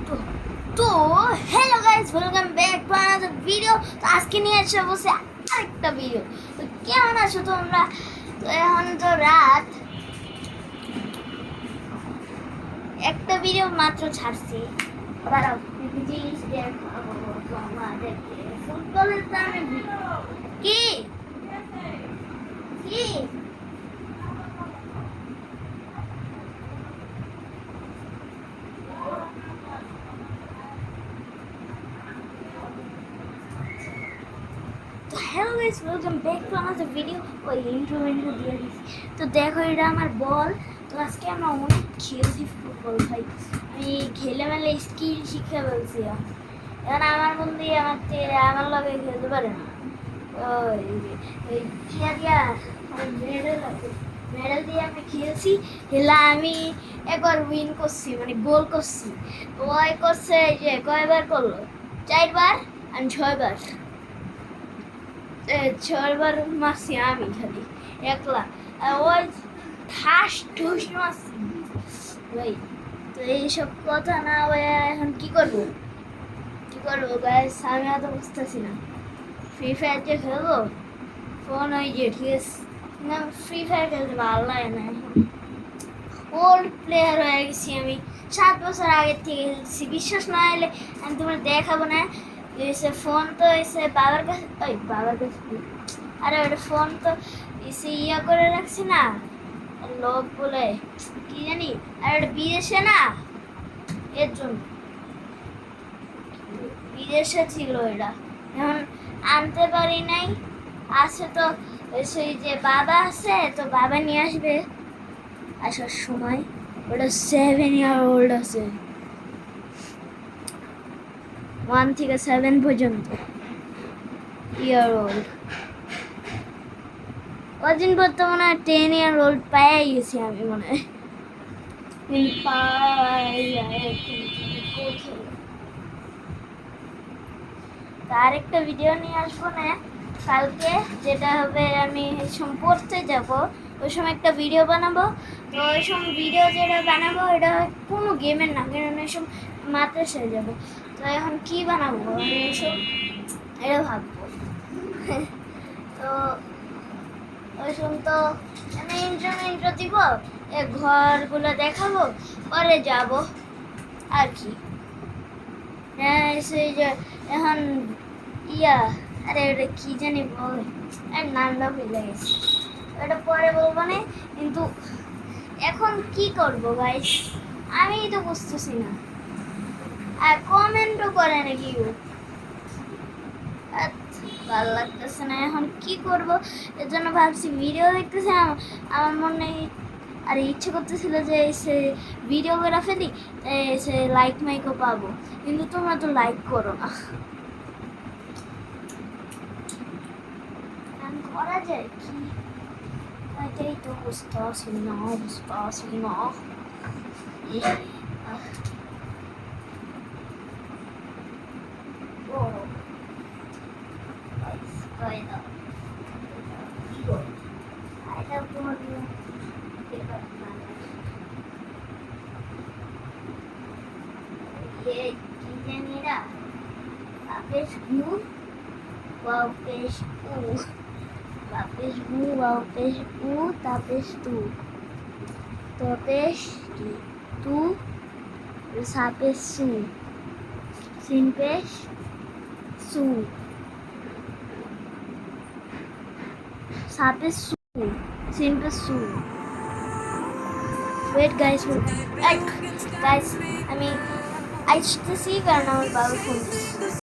তো তো hello guys, welcome back to another video. তো আজকে নিয়ে এসে বসে আরেকটা ভিডিও। তো কেমন আছো তোমরা? তো এখন তো রাত, একটা ভিডিও মাত্র ছাড়ছি। দাঁড়াও, জিনিস দেখাবো তোমাদেরকে। ফুটবলের দামে কি কি তো hello guys, welcome back to another video. ওই ইন্ট্রো দিয়ে দিচ্ছি। তো দেখো, এটা আমার বল। তো আজকে আমরা অনেক খেলছি ফুটবল ভাই। আমি খেলে মেলে স্কিল শিখে ফেলছি। এখন আমার বন্ধু আমার লগে খেলতে পারে না। ওই টিয়া দিয়া মেডেল দিয়ে আমি খেলছি। হেলা আমি একবার উইন করছি, মানে গোল করছি। ওই করছে যে কয়বার করলো, 4বার, আমি 6বার। 6বার মারছি আমি খালি একলা। আর ওই ঠাস ঠুস মারছি ভাই। তো এইসব কথা না ভাই, এখন কি করবো গাইস, আমি অত বুঝতেছি না। ফ্রি ফায়ার যে খেলবো, ফোন ওই যে ঠিক আছে না, ফ্রি ফায়ার খেলতে ভালো লাগে না। এখন ওল্ড প্লেয়ার হয়ে গেছি আমি, 7 বছর আগের থেকে খেলছি। বিশ্বাস না হলে আমি তোমার দেখাবো না। এসে ফোন তো এসে বাবার কাছে, ওই বাবার কাছে, আরে ওটা ফোন তো এসে করে রাখছি না, লোক বলে কি জানি। আর ওটা বিদেশে না, এর জন্য বিদেশে ছিল এটা, এখন আনতে পারি নাই। আছে তো সেই যে বাবা আছে, তো বাবা নিয়ে আসবে আসার সময়। ওটা 7 ইয়ার ওল্ড আছে, 1 থেকে 7 পর্যন্ত ইয়ার ওল্ড। কদিন পর তো মনে হয় 10 ইয়ার ওল্ড পাই গেছি আমি, মনে হয়। তার একটা ভিডিও নিয়ে আসবো না কালকে, যেটা হবে আমি পড়তে যাব, ওই সময় একটা ভিডিও বানাবো। তো ওই সময় ভিডিও যেটা বানাবো, এটা কোনো গেমের না, কারণ ওই সময় মাদ্রাসায় যাবো। তো এখন কি বানাবো আমি ওইসব, এটা ভাববো। তো ওই সময় তো আমি ইন্ট্রো দিব, ঘরগুলো দেখাবো, পরে যাব আর কি। হ্যাঁ, সেই যে এখন আরে ওটা কি জানি বলে, আর নামটা ভুলে গেছি। ওটা পরে বলবো না, কিন্তু এখন কি করব গাইস, আমি তো বুঝতেছি না। আর কমেন্টও করে না কেউ, ভালো লাগতেছে না। এখন কি করব, এর জন্য ভাবছি ভিডিও দেখতেছি। আমার মনে আর ইচ্ছে করতেছিল যে সে ভিডিও করে ফেলি, সে লাইক মাইকও পাবো, কিন্তু তোমরা তো লাইক করো না। করা যায় কি, এটাই তো বুঝতেছি না। Tapes mu, wow pes u, tapes mu, wow pes u, tapes tu, tapes tu, sapes su, sin pes su, sapes su, sin pes su. Wait guys, guys, I mean, I should see where now about phones.